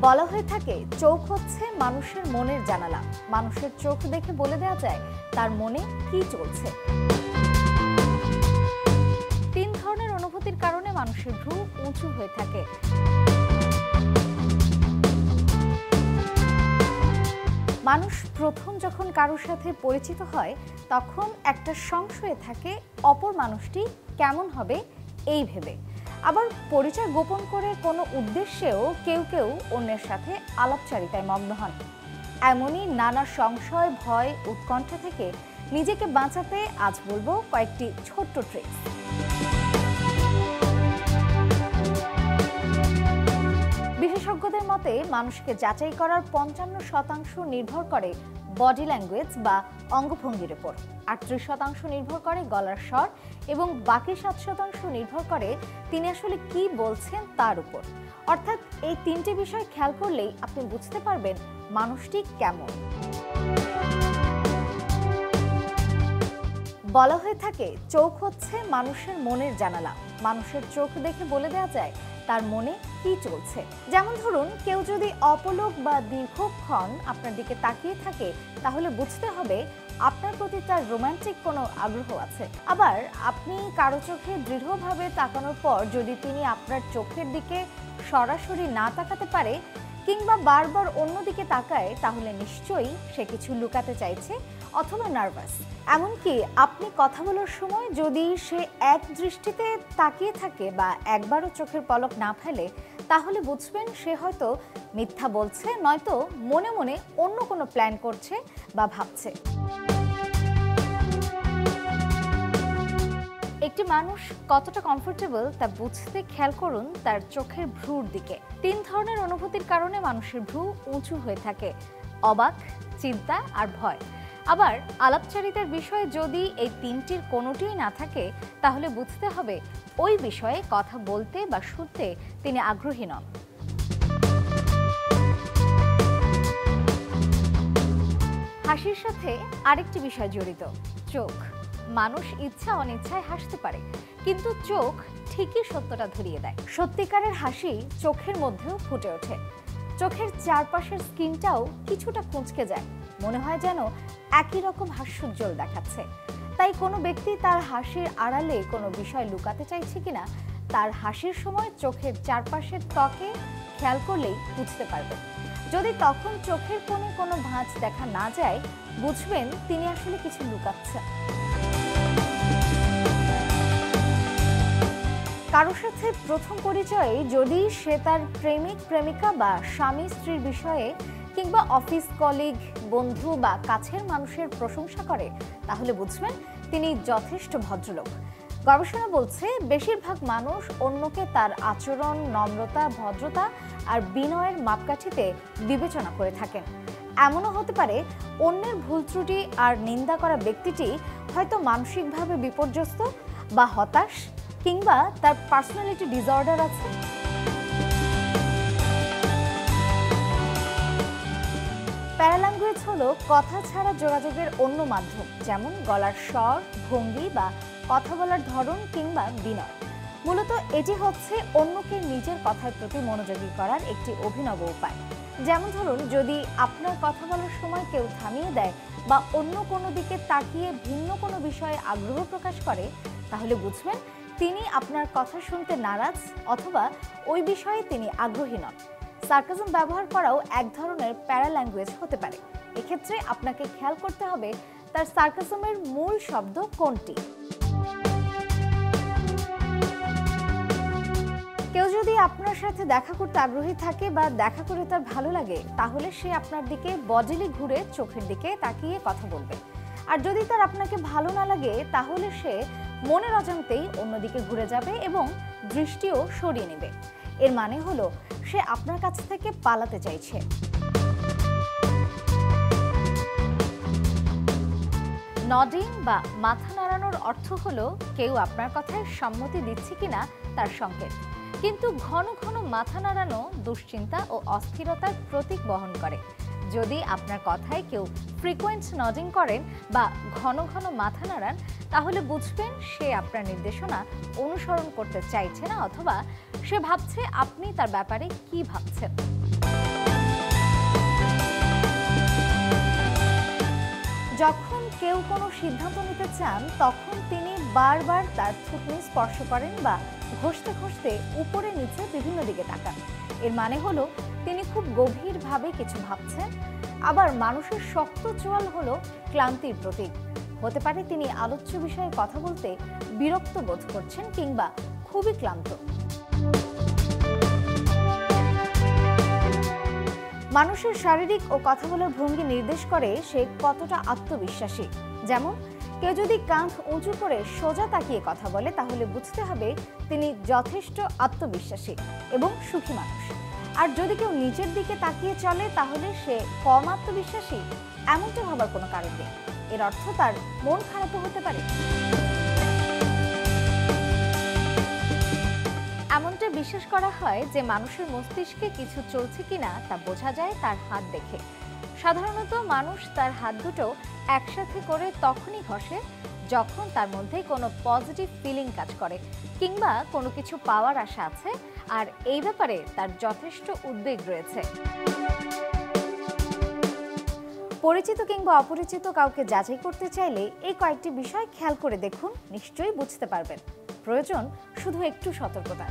বলা হয়ে থাকে চোখ হচ্ছে মানুষের মনের জানালা। মানুষের চোখ দেখে বলে দেওয়া যায় তার মনে কি চলছে। তিন ধরনের অনুভূতির কারণে মানুষের ভ্রু উঁচু হয়ে থাকে। মানুষ প্রথম যখন কারোর সাথে পরিচিত হয় তখন একটা সংশয়ে থাকে অপর মানুষটি কেমন হবে এই ভেবে। আবার পরিচয় গোপন করে কোনো উদ্দেশ্যেও কেউ কেউ অন্যের সাথে আলাপচারিতায় মগ্ন হন। এমনই নানা সংশয়, ভয়, উৎকণ্ঠা থেকে নিজেকে বাঁচাতে আজ বলবো কয়েকটি ছোট্ট ট্রিক্স। বিশেষজ্ঞদের মতে মানুষকে যাচাই করার ৫৫% নির্ভর করে বডি ল্যাঙ্গুয়েজ বা অঙ্গভঙ্গির উপর, ৩৮% নির্ভর করে গলার স্বর এবং বাকি ৭% নির্ভর করে তিনি আসলে কি বলছেন তার উপর। অর্থাৎ এই তিনটি বিষয় খেয়াল করলেই আপনি বুঝতে পারবেন মানুষটি কেমন। বলা হয়ে থাকে চোখ হচ্ছে মানুষের মনের জানালা। মানুষের চোখ দেখে বলে দেওয়া যায় তার মনে কি চলছে। যেমন ধরুন, কেউ যদি অপলক বা দীর্ঘক্ষণ আপনার দিকে তাকিয়ে থাকে তাহলে বুঝতে হবে আপনার প্রতি তার রোমান্টিক কোনো আগ্রহ আছে। আবার আপনি কারো চোখে দৃঢ়ভাবে তাকানোর পর যদি তিনি আপনার চোখের দিকে সরাসরি না তাকাতে পারে কিংবা বারবার অন্যদিকে তাকায় তাহলে নিশ্চয়ই সে কিছু লুকাতে চাইছে অথবা নার্ভাস। এমনকি আপনি কথা বলার সময় যদি সে এক দৃষ্টিতে তাকিয়ে থাকে বা একবারও চোখের পলক না ফেলে তাহলে বুঝবেন সে হয়তো মিথ্যা বলছে, নয়তো মনে মনে অন্য কোনো প্ল্যান করছে বা ভাবছে। একটি মানুষ কতটা কমফোর্টেবল তা বুঝতে খেয়াল করুন তার চোখের ভ্রুর দিকে। তিন ধরনের অনুভূতির কারণে মানুষের ভ্রু উঁচু হয়ে থাকে: অবাক, চিন্তা আর ভয়। আবার আলাপচারিতার বিষয়ে যদি এই তিনটির কোনোটিই না থাকে তাহলে বুঝতে হবে ওই বিষয়ে কথা বলতে বা শুনতে তিনি আগ্রহী নন। হাসির সাথে আরেকটি বিষয় জড়িত, চোখ। মানুষ ইচ্ছা অনিচ্ছায় হাসতে পারে, কিন্তু চোখ ঠিকই সত্যটা ধরিয়ে দেয়। সত্যিকারের হাসি চোখের মধ্যেও ফুটে ওঠে। চোখের চারপাশের স্কিনটাও কিছুটা কুঁচকে যায়, মনে হয় যেন একই রকম হাস্যোজ্জ্বল দেখাচ্ছে। তাই কোনো ব্যক্তি তার হাসির আড়ালে কোনো বিষয় লুকাতে চাইছে কিনা তার হাসির সময় চোখের চারপাশের ত্বকে খেয়াল করলেই বুঝতে পারবেন। যদি তখন চোখের কোণে কোনো ভাঁজ দেখা না যায় বুঝবেন তিনি আসলে কিছু লুকাচ্ছেন। কারোর সাথে প্রথম পরিচয়ে যদি সে তার প্রেমিক, প্রেমিকা বা স্বামী, স্ত্রীর বিষয়ে কিংবা অফিস কলিগ, বন্ধু বা কাছের মানুষের প্রশংসা করে তাহলে বুঝবেন তিনি যথেষ্ট ভদ্রলোক। গবেষণা বলছে বেশিরভাগ মানুষ অন্যকে তার আচরণ, নম্রতা, ভদ্রতা আর বিনয়ের মাপকাঠিতে বিবেচনা করে থাকেন। এমনও হতে পারে অন্যের ভুল ত্রুটি আর নিন্দা করা ব্যক্তিটি হয়তো মানসিকভাবে বিপর্যস্ত বা হতাশ কিংবা তার পার্সোনালিটি ডিসঅর্ডার আছে। প্যারাল্যাঙ্গুয়েজ হলো কথা ছাড়া যোগাযোগের অন্য মাধ্যম, যেমন গলার স্বর, ভঙ্গি বা কথা বলার ধরন কিংবা বিনয়। মূলত এটি হচ্ছে অন্যকে নিজের কথার প্রতি মনোযোগী করার একটি অভিনব উপায়। যেমন ধরুন, যদি আপনার কথা বলার সময় কেউ থামিয়ে দেয় বা অন্য কোনো দিকে তাকিয়ে ভিন্ন কোনো বিষয়ে আগ্রহ প্রকাশ করে তাহলে বুঝবেন তিনি আপনার কথা শুনতে নারাজ অথবা ওই বিষয়ে তিনি আগ্রহী নন। সার্কাজম ব্যবহার করাও এক ধরনের প্যারাল্যাঙ্গুয়েজ হতে পারে। এক্ষেত্রে আপনাকে খেয়াল করতে হবে তার সার্কাজমের মূল শব্দ কোনটি। কেউ যদি আপনার সাথে দেখা করতে আগ্রহী থাকে বা দেখা করে তার ভালো লাগে তাহলে সে আপনার দিকে বডিলি ঘুরে চোখের দিকে তাকিয়ে কথা বলবে। আর যদি তার আপনাকে ভালো না লাগে তাহলে সে মনের অজান্তেই অন্যদিকে ঘুরে যাবে এবং দৃষ্টিও সরিয়ে নেবে। এর মানে হলো সে আপনার কাছ থেকে পালাতে চাইছে। নডিং বা মাথা নাড়ানোর অর্থ হলো কেউ আপনার কথায় সম্মতি দিচ্ছে কিনা তার সংকেত। কিন্তু ঘন ঘন মাথা নাড়ানো দুশ্চিন্তা ও অস্থিরতার প্রতীক বহন করে। যদি আপনার কথায় কেউ ফ্রিকোয়েন্ট নডিং করেন বা ঘন ঘন মাথা নাড়ান তাহলে বুঝবেন সে আপনার নির্দেশনা অনুসরণ করতে চাইছে না অথবা সে ভাবছে আপনি তার ব্যাপারে কি ভাবছেন। যখন কেউ কোনো সিদ্ধান্ত নিতে চান তখন তিনি বারবার তার থুতনি স্পর্শ করেন বা ঘষতে ঘষতে উপরে নিচে বিভিন্ন দিকে তাকান। এর মানে হলো তিনি খুব গভীরভাবে কিছু ভাবছেন। আবার মানুষের শক্ত চোয়াল হলো ক্লান্তির প্রতীক। হতে পারে তিনি আলোচ্য বিষয়ে কথা বলতে বিরক্ত বোধ করছেন কিংবা খুবই ক্লান্ত। মানুষের শারীরিক ও কথা বলার ভঙ্গি নির্দেশ করে সে কতটা আত্মবিশ্বাসী। যেমন কেউ যদি কাঁধ উঁচু করে সোজা তাকিয়ে কথা বলে তাহলে বুঝতে হবে তিনি যথেষ্ট আত্মবিশ্বাসী এবং সুখী মানুষ। আর যদি কেউ নিচের দিকে তাকিয়ে চলে তাহলে সে কম আত্মবিশ্বাসী, এমনটা ভাবার কোনো কারণ নেই। এর অর্থ তার মন খারাপও হতে পারে। এমনটা বিশ্বাস করা হয় যে মানুষের মস্তিষ্কে কিছু চলছে কিনা তা বোঝা যায় তার হাত দেখে। সাধারণত মানুষ তার হাত দুটো একসাথে করে তখনই ঘষে যখন তার মধ্যে কোনো পজিটিভ ফিলিং কাজ করে কিংবা কোনো কিছু পাওয়ার আশা আছে আর এই ব্যাপারে তার যথেষ্ট উদ্বেগ রয়েছে। পরিচিত কিংবা অপরিচিত কাউকে যাচাই করতে চাইলে এই কয়েকটি বিষয় খেয়াল করে দেখুন, নিশ্চয়ই বুঝতে পারবেন। প্রয়োজন শুধু একটু সতর্কতা।